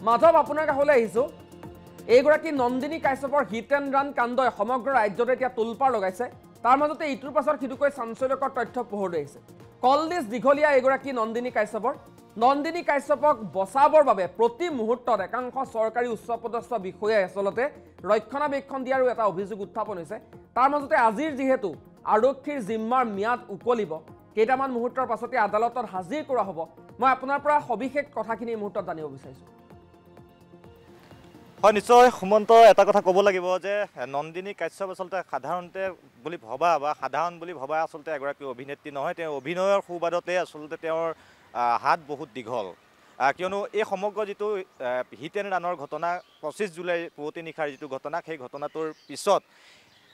মাধৱ আপোনাৰ কাষলৈ আহিছোঁ। এইগৰাকী নন্দিনী কাশ্যপৰ হিট এণ্ড ৰান কাণ্ডই সমগ্ৰ ৰাজ্যতে এতিয়া তোলপাৰ লগাইছে। তাৰ মাজতে ইটোৰ পাছত সিটোকৈ চাঞ্চল্যকৰ তথ্য পোহৰলৈ আহিছে। কলদিছ দীঘলীয়া এইগৰাকী নন্দিনী কাশ্যপৰ। নন্দিনী কাশ্যপক বচাবৰ বাবে প্ৰতি মুহূৰ্তত একাংশ চৰকাৰী উচ্চপদস্থ বিষয়াই আচলতে ৰক্ষণাবেক্ষণ দিয়াৰো এটা অভিযোগ উত্থাপন হৈছে। তাৰ মাজতে আজিৰ যিহেতু আৰক্ষীৰ জিম্মাৰ ম্যাদ উকলিব, কেইটামান মুহূৰ্তৰ পাছতে আদালতত হাজিৰ কৰা হ'ব। মই আপোনাৰ পৰা সবিশেষ কথাখিনি এই মুহূৰ্তত জানিব বিচাৰিছোঁ। হয়, নিশ্চয় সুমন্ত, এটা কথা ক'ব লাগিব যে নন্দিনী কাশ্যপ আচলতে সাধাৰণতে বুলি ভবা বা সাধাৰণ বুলি ভবা আচলতে এগৰাকী অভিনেত্ৰী নহয়। তেওঁ অভিনয়ৰ সুবাদতে আচলতে তেওঁৰ হাত বহুত দীঘল। কিয়নো এই সমগ্ৰ যিটো হিট এণ্ড ৰানৰ ঘটনা, 25 জুলাই পুৱতি নিশাৰ যিটো ঘটনা, সেই ঘটনাটোৰ পিছত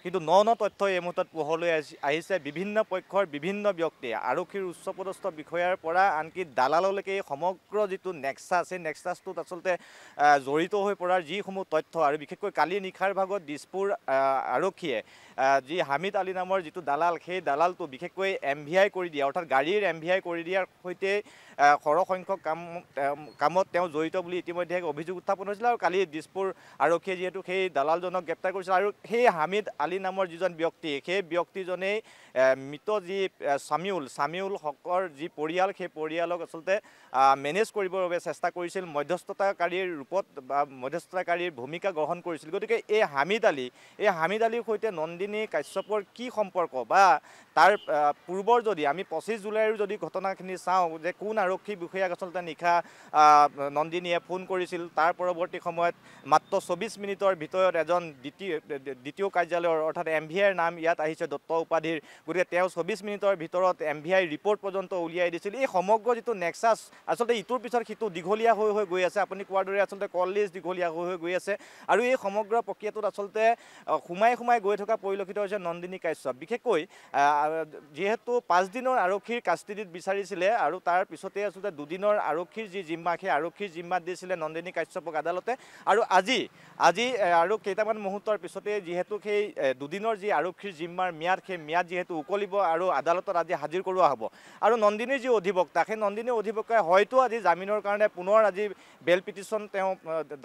কিন্তু ন তথ্য এই মুহূৰ্তত পোহৰলৈ আহিছে। বিভিন্ন পক্ষৰ বিভিন্ন ব্যক্তি, আৰক্ষীৰ উচ্চপদস্থ বিষয়াৰ পৰা আনকি দালাললৈকে এই সমগ্ৰ যিটো নেক্সাছ, সেই নেক্সাছটোত আচলতে জড়িত হৈ পৰাৰ যিসমূহ তথ্য, আৰু বিশেষকৈ কালি নিশাৰ ভাগত দিছপুৰ আৰক্ষীয়ে যি হামিদ আলী নামৰ যিটো দালাল, সেই দালালটো বিশেষকৈ MVI কৰি দিয়া, অৰ্থাৎ গাড়ীৰ MVI কৰি দিয়াৰ সৈতে সৰহসংখ্যক কামত তেওঁ জড়িত বুলি ইতিমধ্যে অভিযোগ উত্থাপন হৈছিল। আৰু কালি দিছপুৰ আৰক্ষীয়ে যিহেতু সেই দালালজনক গ্ৰেপ্তাৰ কৰিছিল, আৰু সেই হামিদ আলী নামৰ যিজন ব্যক্তি, সেই ব্যক্তিজনেই মৃত যি চামিউল হকৰ যি পৰিয়াল, সেই পৰিয়ালক আচলতে মেনেজ কৰিবৰ বাবে চেষ্টা কৰিছিল, মধ্যস্থতাকাৰীৰ ৰূপত বা মধ্যস্থতাকাৰীৰ ভূমিকা গ্ৰহণ কৰিছিল। গতিকে এই হামিদ আলীৰ সৈতে নন্দিনী কাশ্যপৰ কি সম্পৰ্ক, বা তাৰ পূৰ্বৰ যদি আমি 25 জুলাইৰ যদি ঘটনাখিনি চাওঁ যে কোন আৰক্ষী বিষয়াক আচলতে নিশা নন্দিনীয়ে ফোন কৰিছিল, তাৰ পৰৱৰ্তী সময়ত মাত্ৰ 24 মিনিটৰ ভিতৰত এজন দ্বিতীয় কাৰ্যালয়ৰ অৰ্থাৎ MVIৰ নাম ইয়াত আহিছে, দত্ত উপাধিৰ। গতিকে তেওঁ 24 মিনিটৰ ভিতৰত MVI ৰিপৰ্ট পৰ্যন্ত উলিয়াই দিছিল। এই সমগ্ৰ যিটো নেক্সাছ আচলতে ইটোৰ পিছত সিটো দীঘলীয়া হৈ গৈ আছে। আপুনি কোৱাৰ দৰে আচলতে কললিষ্ট দীঘলীয়া হৈ গৈ আছে, আৰু এই সমগ্ৰ প্ৰক্ৰিয়াটোত আচলতে সোমাই গৈ থকা পৰিলক্ষিত হৈছে নন্দিনী কাশ্যপ। বিশেষকৈ যিহেতু 5 দিনৰ আৰক্ষীৰ কাষ্টিডিত বিচাৰিছিলে, আৰু তাৰ পিছতে আচলতে 2 দিনৰ আৰক্ষীৰ যি জিম্মা, সেই আৰক্ষীৰ জিম্মাত দিছিলে নন্দিনী কাশ্যপক আদালতে। আৰু আজি আৰু কেইটামান মুহূৰ্তৰ পিছতে যিহেতু সেই 2 দিনৰ যি আৰক্ষীৰ জিম্মাৰ ম্যাদ, সেই ম্যাদ যিহেতু উকলিব আৰু আদালতত আজি হাজিৰ কৰোৱা হ'ব। আৰু নন্দিনীৰ যি অধিবক্তা, সেই নন্দিনীৰ অধিবক্তাই হয়তো আজি জামিনৰ কাৰণে পুনৰ আজি বেল পিটিশ্যন তেওঁ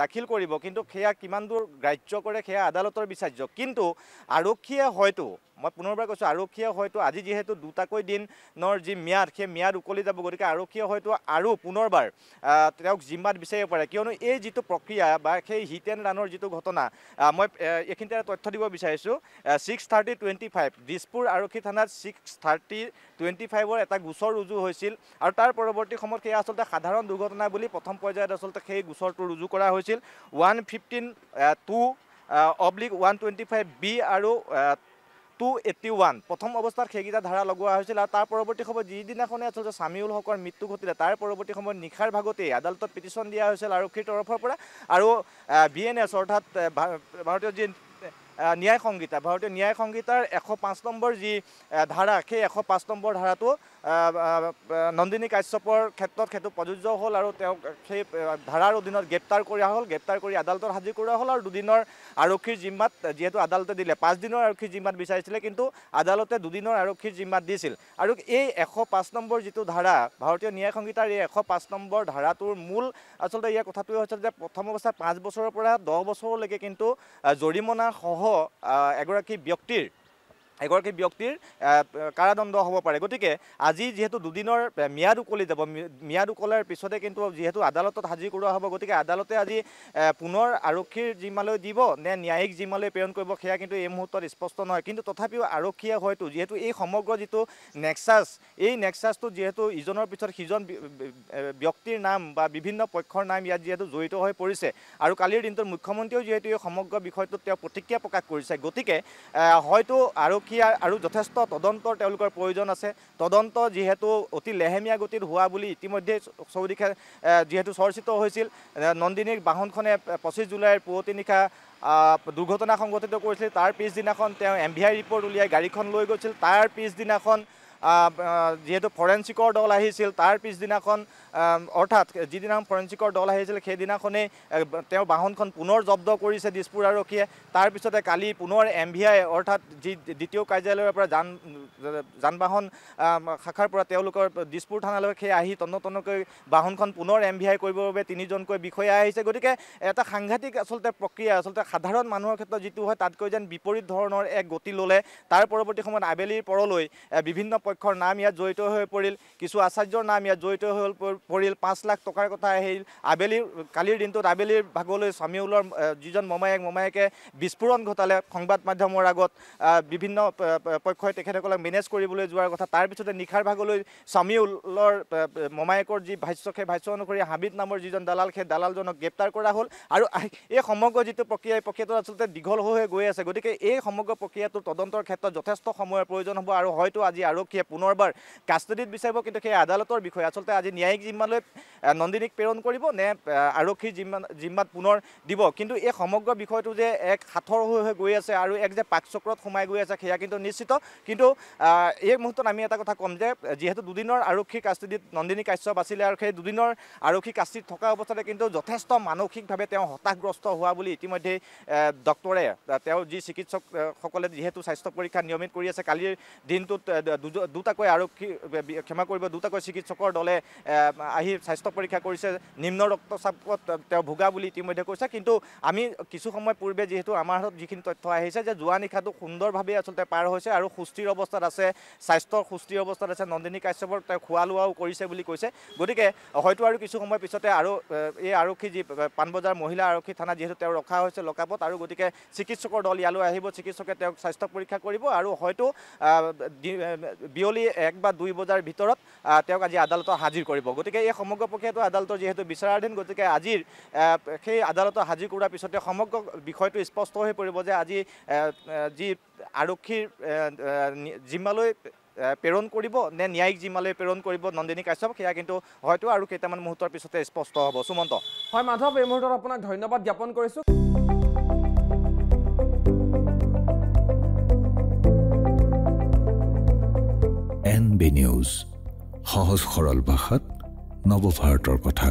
দাখিল কৰিব, কিন্তু সেয়া কিমান দূৰ গ্ৰাহ্য কৰে সেয়া আদালতৰ বিচাৰ্য। কিন্তু আৰক্ষীয়ে হয়তো, মই পুনৰবাৰ কৈছোঁ, আৰক্ষীয়ে হয়তো আজি যিহেতু 2টাকৈ দিনৰ যি ম্যাদ, সেই ম্যাদ উকলি যাব। গতিকে আৰক্ষীয়ে হয়তো আৰু পুনৰবাৰ তেওঁক জিম্মাত বিচাৰিব পাৰে, কিয়নো এই যিটো প্ৰক্ৰিয়া বা সেই হিট এণ্ড ৰানৰ যিটো ঘটনা, মই এইখিনিতে তথ্য দিব বিচাৰিছোঁ। 6:30:25 দিছপুৰ আৰক্ষী থানাত 6:30:25 এটা গোচৰ ৰুজু হৈছিল, আৰু তাৰ পৰৱৰ্তী সময়ত সেয়া আচলতে সাধাৰণ দুৰ্ঘটনা বুলি প্ৰথম পৰ্যায়ত আচলতে সেই গোচৰটো ৰুজু কৰা হৈছিল। 115(2)/125B আৰু 281 প্ৰথম অৱস্থাত সেইকেইটা ধাৰা লগোৱা হৈছিল। আৰু তাৰ পৰৱৰ্তী সময়ত যিদিনাখনে আচলতে চামিউল হকৰ মৃত্যু ঘটিলে, তাৰ পৰৱৰ্তী সময়ত নিশাৰ ভাগতেই আদালতত পিটিশ্যন দিয়া হৈছিল আৰক্ষীৰ তৰফৰ পৰা। আৰু BNS অৰ্থাৎ ভাৰতীয় যি ভাৰতীয় ন্যায় সংহিতাৰ 105 নম্বৰ যি ধাৰা, সেই 105 নম্বৰ ধাৰাটো নন্দিনী কাশ্যপৰ ক্ষেত্ৰত সেইটো প্ৰযোজ্য হ'ল, আৰু তেওঁক সেই ধাৰাৰ অধীনত গ্ৰেপ্তাৰ কৰা হ'ল। গ্ৰেপ্তাৰ কৰি আদালতত হাজিৰ কৰোৱা হ'ল, আৰু 2 দিনৰ আৰক্ষীৰ জিম্মাত যিহেতু আদালতে দিলে, 5 দিনৰ আৰক্ষীৰ জিম্মাত বিচাৰিছিলে, কিন্তু আদালতে 2 দিনৰ আৰক্ষীৰ জিম্মাত দিছিল। আৰু এই 105 নম্বৰ যিটো ধাৰা, ভাৰতীয় ন্যায় সংহিতাৰ এই 105 নম্বৰ ধাৰাটোৰ মূল আচলতে ইয়াৰ কথাটোৱে হৈছে যে প্ৰথম অৱস্থাত 5 বছৰৰ পৰা 10 বছৰলৈকে কিন্তু জৰিমনা সহ এগৰাকী ব্যক্তিৰ কাৰাদণ্ড হ'ব পাৰে। গতিকে আজি যিহেতু 2 দিনৰ ম্যাদ উকলি যাব, ম্যাদ উকলাৰ পিছতে কিন্তু যিহেতু আদালতত হাজিৰ কৰোৱা হ'ব, গতিকে আদালতে আজি পুনৰ আৰক্ষীৰ জিম্মালৈ দিব নে ন্যায়িক জিম্মালৈ প্ৰেৰণ কৰিব, সেয়া কিন্তু এই মুহূৰ্তত স্পষ্ট নহয়। কিন্তু তথাপিও আৰক্ষীয়ে হয়তো যিহেতু এই সমগ্ৰ যিটো নেক্সাছ, এই নেক্সাছটোত যিহেতু ইজনৰ পিছত সিজন ব্যক্তিৰ নাম বা বিভিন্ন পক্ষৰ নাম ইয়াত যিহেতু জড়িত হৈ পৰিছে, আৰু কালিৰ দিনটোত মুখ্যমন্ত্ৰীয়েও যিহেতু এই সমগ্ৰ বিষয়টোত তেওঁ প্ৰতিক্ৰিয়া প্ৰকাশ কৰিছে, গতিকে হয়তো আৰক্ষী আৰু যথেষ্ট তদন্তৰ তেওঁলোকৰ প্ৰয়োজন আছে। তদন্ত যিহেতু অতি লেহেমীয়া গতিত হোৱা বুলি ইতিমধ্যে চৌদিশে যিহেতু চৰ্চিত হৈছিল। নন্দিনীৰ বাহনখনে 25 জুলাইৰ পুৱতি নিশা দুৰ্ঘটনা সংঘটিত কৰিছিল। তাৰ পিছদিনাখন তেওঁ MVI ৰিপৰ্ট উলিয়াই গাড়ীখন লৈ গৈছিল। তাৰ পিছদিনাখন যিহেতু ফৰেনচিকৰ দল আহিছিল, তাৰ পিছদিনাখন অৰ্থাৎ যিদিনা ফৰেঞ্চিকৰ দল আহিছিল সেইদিনাখনেই তেওঁৰ বাহনখন পুনৰ জব্দ কৰিছে দিছপুৰ আৰক্ষীয়ে। তাৰপিছতে কালি পুনৰ MVI অৰ্থাৎ যি দ্বিতীয় কাৰ্যালয়ৰ পৰা যান বাহন শাখাৰ পৰা তেওঁলোকৰ দিছপুৰ থানালৈকে আহি তন্নতন্নকৈ বাহনখন পুনৰ MVI কৰিবৰ বাবে 3জনকৈ বিষয়া আহিছে। গতিকে এটা সাংঘাতিক আচলতে প্ৰক্ৰিয়া, আচলতে সাধাৰণ মানুহৰ ক্ষেত্ৰত যিটো হয় তাতকৈ যেন বিপৰীত ধৰণৰ এক গতি ল'লে। তাৰ পৰৱৰ্তী সময়ত আবেলিৰ পৰলৈ বিভিন্ন পক্ষৰ নাম ইয়াত জড়িত হৈ পৰিল, কিছু আচাৰ্যৰ নাম ইয়াত জড়িত হৈ পৰিল। 5 লাখ টকাৰ কথা আহিল। কালিৰ দিনটোত আবেলিৰ ভাগলৈ চামিউলৰ যিজন মমায়েকে বিস্ফোৰণ ঘটালে সংবাদ মাধ্যমৰ আগত, বিভিন্ন পক্ষই তেখেতসকলক মেনেজ কৰিবলৈ যোৱাৰ কথা। তাৰপিছতে নিশাৰ ভাগলৈ চামিউলৰ মমায়েকৰ যি ভাষ্য, সেই ভাষ্য অনুসৰি হাবিদ নামৰ যিজন দালাল, সেই দালালজনক গ্ৰেপ্তাৰ কৰা হ'ল। আৰু এই সমগ্ৰ যিটো প্ৰক্ৰিয়াটো আচলতে দীঘল হৈ গৈ আছে। গতিকে এই সমগ্ৰ প্ৰক্ৰিয়াটো তদন্তৰ ক্ষেত্ৰত যথেষ্ট সময়ৰ প্ৰয়োজন হ'ব আৰু হয়তো আজি আৰক্ষীয়ে পুনৰবাৰ কাষ্টডিত বিচাৰিব। কিন্তু সেই আদালতৰ বিষয়ে আচলতে আজি ন্যায়িক জিম্মালৈ নন্দিনীক প্ৰেৰণ কৰিব নে আৰক্ষীৰ জিম্মাত পুনৰ দিব। কিন্তু এই সমগ্ৰ বিষয়টো যে এক সাঁথৰ হৈ গৈ আছে আৰু এক যে পাকচক্ৰত সোমাই গৈ আছে সেয়া কিন্তু নিশ্চিত। কিন্তু এই মুহূৰ্তত আমি এটা কথা ক'ম যে যিহেতু 2 দিনৰ আৰক্ষী কাষ্টডিত নন্দিনী কাশ্যপ আছিলে আৰু সেই 2 দিনৰ আৰক্ষী কাষ্টডিত থকা অৱস্থাতে কিন্তু যথেষ্ট মানসিকভাৱে তেওঁ হতাশগ্ৰস্ত হোৱা বুলি ইতিমধ্যে ডক্টৰে, তেওঁৰ যি চিকিৎসকসকলে যিহেতু স্বাস্থ্য পৰীক্ষা নিয়মিত কৰি আছে, কালিৰ দিনটোত দুটাকৈ দুটাকৈ চিকিৎসকৰ দলে আহি স্বাস্থ্য পৰীক্ষা কৰিছে। নিম্ন ৰক্তচাপত তেওঁ ভোগা বুলি ইতিমধ্যে কৈছে। কিন্তু আমি কিছু সময় পূৰ্বে যিহেতু আমাৰ হাতত যিখিনি তথ্য আহিছে যে যোৱা নিশাটো সুন্দৰভাৱে আচলতে পাৰ হৈছে আৰু সুস্থিৰ অৱস্থাত আছে, স্বাস্থ্যৰ সুস্থিৰ অৱস্থাত আছে নন্দিনী কাশ্যপৰ। তেওঁ খোৱা লোৱাও কৰিছে বুলি কৈছে। গতিকে হয়তো আৰু কিছু সময় পিছতে আৰু এই আৰক্ষী যি পাণবজাৰ মহিলা আৰক্ষী থানা যিহেতু তেওঁ ৰখা হৈছে লকআপত, আৰু গতিকে চিকিৎসকৰ দল ইয়ালৈ আহিব, চিকিৎসকে তেওঁক স্বাস্থ্য পৰীক্ষা কৰিব আৰু হয়তো বিয়লি 1 বা 2 বজাৰ ভিতৰত তেওঁক আজি আদালতত হাজিৰ কৰিব। গতিকে এই সমগ্ৰ প্ৰক্ৰিয়াটো আদালতৰ যিহেতু বিচাৰাধীন, গতিকে আজিৰ সেই আদালতত হাজিৰ কৰাৰ পিছতে সমগ্ৰ বিষয়টো স্পষ্ট হৈ পৰিব যে আজি যি আৰক্ষীৰ জিম্মালৈ প্ৰেৰণ কৰিব নে ন্যায়িক জিম্মালৈ প্ৰেৰণ কৰিব নন্দিনী কাশ্যপ, সেয়া কিন্তু হয়তো আৰু কেইটামান মুহূৰ্তৰ পিছতে স্পষ্ট হ'ব। সুমন্ত। হয় মাধৱ, এই মুহূৰ্তত আপোনাক ধন্যবাদ জ্ঞাপন কৰিছোঁ। NB নিউজ, সহজ সৰল ভাষাত নৱভাৰতৰ কথা।